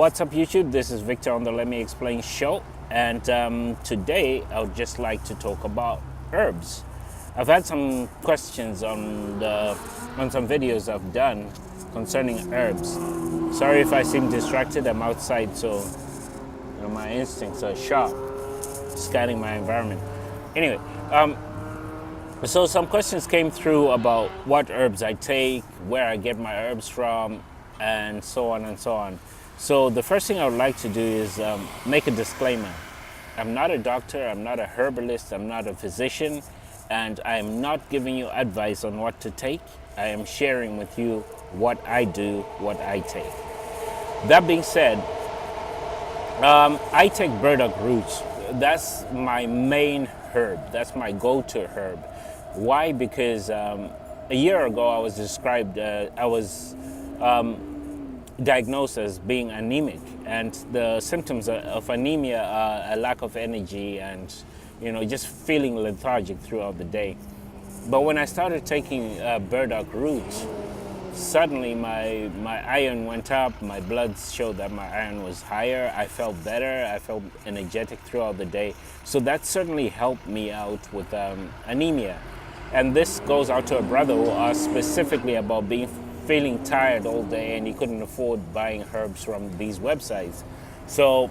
What's up YouTube? This is Victor on the Let Me Explain show, and today I would just like to talk about herbs. I've had some questions on some videos I've done concerning herbs. Sorry if I seem distracted, I'm outside, so my instincts are sharp, scanning my environment. Anyway, so some questions came through about what herbs I take, where I get my herbs from, and so on and so on. So the first thing I would like to do is make a disclaimer. I'm not a doctor, I'm not a herbalist, I'm not a physician, and I am not giving you advice on what to take. I am sharing with you what I do, what I take. That being said, I take burdock roots. That's my main herb. That's my go-to herb. Why? Because a year ago I was diagnosed as being anemic, and the symptoms of anemia are a lack of energy and just feeling lethargic throughout the day. But when I started taking burdock roots, suddenly my iron went up, my blood showed that my iron was higher, I felt better, I felt energetic throughout the day. So that certainly helped me out with anemia. And this goes out to a brother who asked specifically about feeling tired all day and he couldn't afford buying herbs from these websites. So,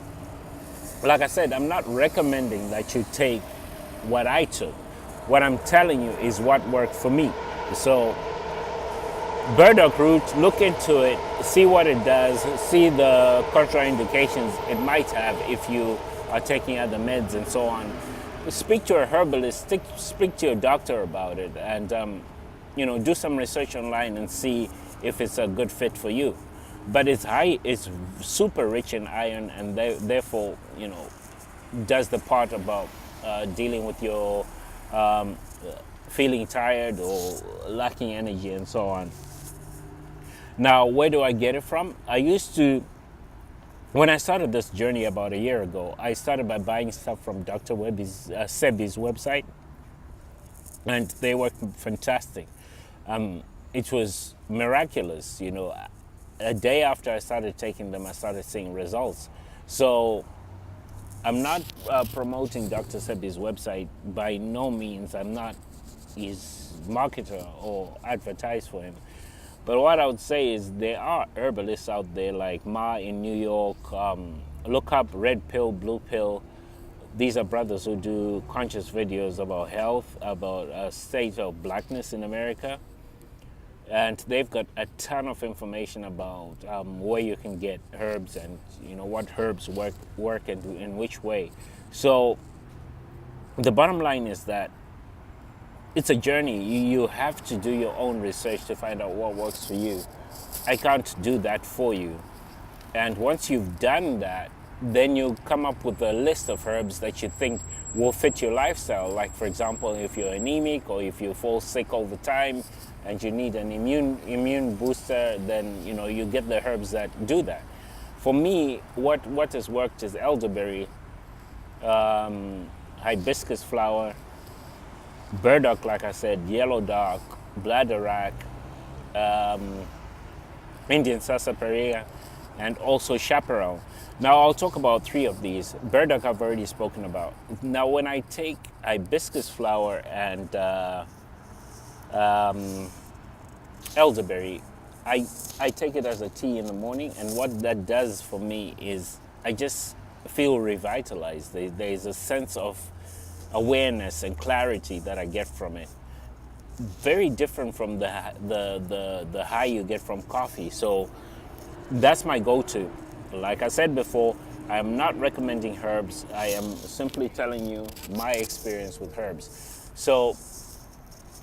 like I said, I'm not recommending that you take what I took. What I'm telling you is what worked for me. So, burdock root, look into it, see what it does, see the contraindications it might have if you are taking other meds and so on. Speak to a herbalist, speak to your doctor about it, and do some research online and see if it's a good fit for you. But it's super rich in iron, and therefore, does the part about dealing with your feeling tired or lacking energy and so on. Now, where do I get it from? When I started this journey about a year ago, I started by buying stuff from Doctor Sebi's website, and they were fantastic. It was miraculous, A day after I started taking them, I started seeing results. So I'm not promoting Dr. Sebi's website by no means. I'm not his marketer or advertise for him. But what I would say is there are herbalists out there like Ma in New York. Look up Red Pill, Blue Pill. These are brothers who do conscious videos about health, about a state of blackness in America. And they've got a ton of information about where you can get herbs and what herbs work and in which way. So the bottom line is that it's a journey. You have to do your own research to find out what works for you. I can't do that for you. And once you've done that, then you come up with a list of herbs that you think will fit your lifestyle. Like, for example, if you're anemic or if you fall sick all the time and you need an immune booster, then you get the herbs that do that. For me, what has worked is elderberry, hibiscus flower, burdock, like I said, yellow dock, bladderwrack, Indian sarsaparilla, and also chaparral. Now I'll talk about 3 of these. Burdock I've already spoken about. Now when I take hibiscus flower and elderberry, I take it as a tea in the morning, and what that does for me is I just feel revitalized. There's a sense of awareness and clarity that I get from it. Very different from the high you get from coffee. So that's my go-to. Like I said before, I am not recommending herbs. I am simply telling you my experience with herbs. So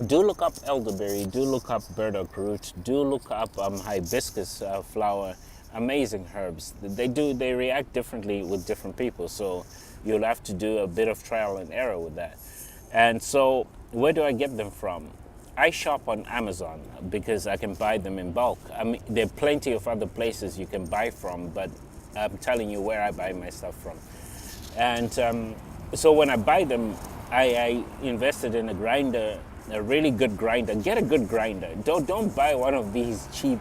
do look up elderberry, do look up burdock root, do look up hibiscus flower. Amazing herbs. They react differently with different people, so you'll have to do a bit of trial and error with that. And so where do I get them from? I shop on Amazon because I can buy them in bulk. I mean, there are plenty of other places you can buy from, but I'm telling you where I buy my stuff from. And so when I buy them, I invested in a grinder, a really good grinder. Get a good grinder. Don't buy one of these cheap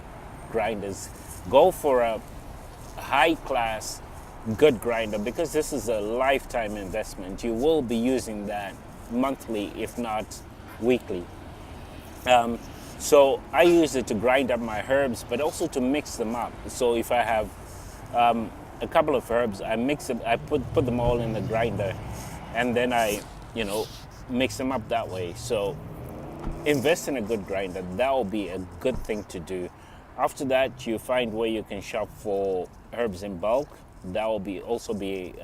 grinders. Go for a high-class, good grinder, because this is a lifetime investment. You will be using that monthly, if not weekly. So I use it to grind up my herbs, but also to mix them up. So if I have a couple of herbs, I mix it, I put them all in the grinder, and then I, mix them up that way. So invest in a good grinder. That will be a good thing to do. After that, you find where you can shop for herbs in bulk. That will also be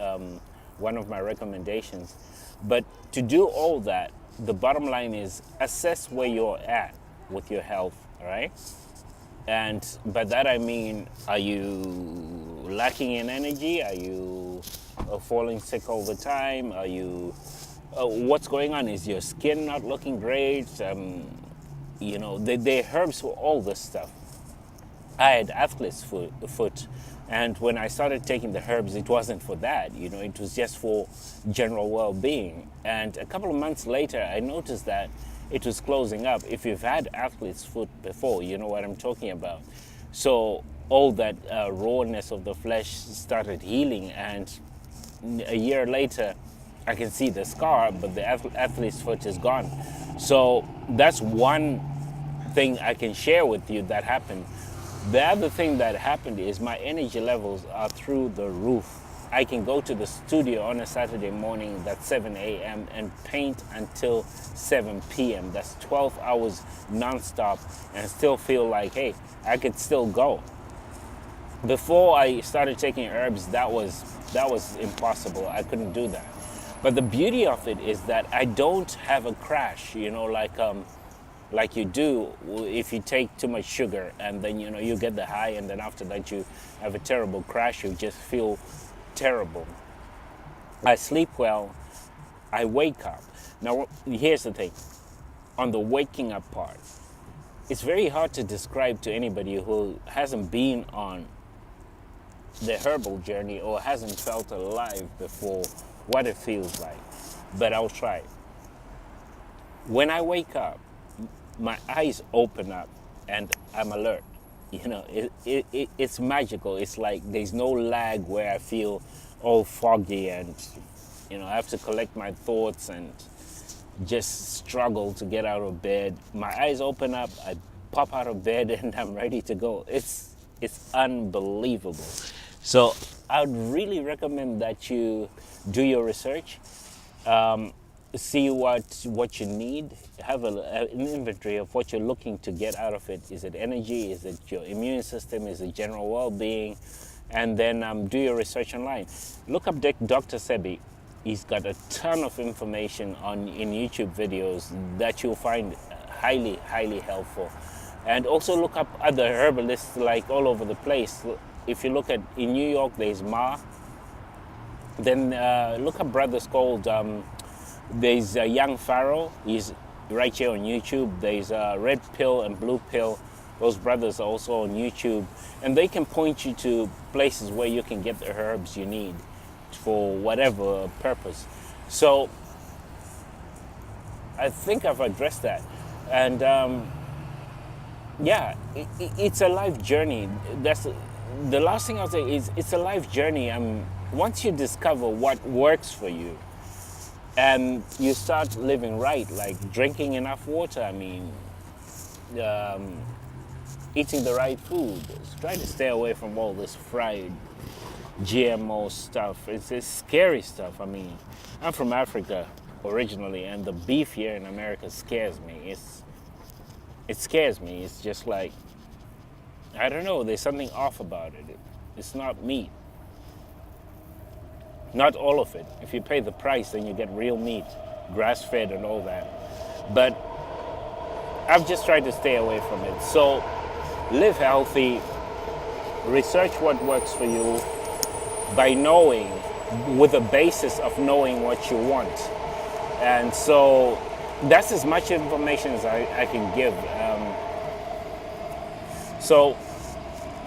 one of my recommendations. But to do all that, the bottom line is assess where you're at with your health, all right? And by that I mean, are you lacking in energy? Are you falling sick all the time? Are you, what's going on? Is your skin not looking great? There are herbs for all this stuff. I had athlete's foot, and when I started taking the herbs, it wasn't for that. It was just for general well-being. And a couple of months later, I noticed that it was closing up. If you've had athlete's foot before, you know what I'm talking about. So all that rawness of the flesh started healing, and a year later, I can see the scar, but the athlete's foot is gone. So that's one thing I can share with you that happened. The other thing that happened is my energy levels are through the roof. I can go to the studio on a Saturday morning, that's 7 a.m., and paint until 7 p.m. That's 12 hours nonstop, and still feel like, hey, I could still go. Before I started taking herbs, that was impossible. I couldn't do that. But the beauty of it is that I don't have a crash, like you do if you take too much sugar, and then you get the high, and then after that you have a terrible crash. You just feel terrible. I sleep well. I wake up. Now here's the thing. On the waking up part, it's very hard to describe to anybody who hasn't been on the herbal journey or hasn't felt alive before what it feels like. But I'll try. When I wake up, my eyes open up and I'm alert. It's magical. It's like there's no lag where I feel all foggy and I have to collect my thoughts and just struggle to get out of bed. My eyes open up, I pop out of bed, and I'm ready to go. It's unbelievable. So I would really recommend that you do your research. See what you need, have an inventory of what you're looking to get out of it. Is it energy? Is it your immune system? Is it general well-being? And then do your research online. Look up Dr. Sebi. He's got a ton of information in YouTube videos that you'll find highly, highly helpful. And also look up other herbalists like all over the place. If you look in New York, there's Ma. Then look up brothers called... There's a Young Pharaoh. He's right here on YouTube. There's Red Pill and Blue Pill. Those brothers are also on YouTube. And they can point you to places where you can get the herbs you need for whatever purpose. So I think I've addressed that. And it's a life journey. That's the last thing I'll say is it's a life journey. Once you discover what works for you, and you start living right, like drinking enough water, eating the right food. Try to stay away from all this fried GMO stuff. It's scary stuff. I'm from Africa originally, and the beef here in America scares me. It scares me. It's just like, I don't know, there's something off about it. It's not meat. Not all of it. If you pay the price, then you get real meat, grass-fed and all that. But I've just tried to stay away from it. So live healthy, research what works for you by knowing, with a basis of knowing what you want. And so that's as much information as I can give. So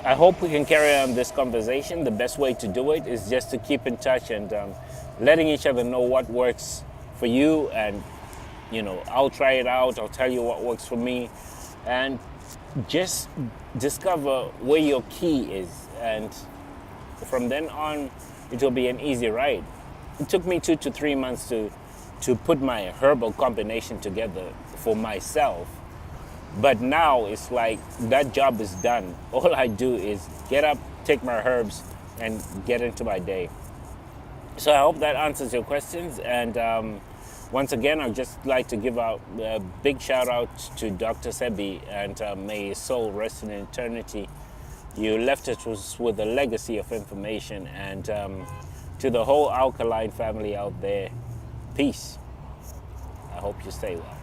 I hope we can carry on this conversation. The best way to do it is just to keep in touch and letting each other know what works for you. And, I'll try it out. I'll tell you what works for me. And just discover where your key is. And from then on, it will be an easy ride. It took me 2 to 3 months to put my herbal combination together for myself. But now it's like that job is done. All I do is get up, take my herbs, and get into my day. So I hope that answers your questions. And once again, I'd just like to give out a big shout out to Dr. Sebi, and may his soul rest in eternity. You left us with a legacy of information, and to the whole alkaline family out there, peace. I hope you stay well.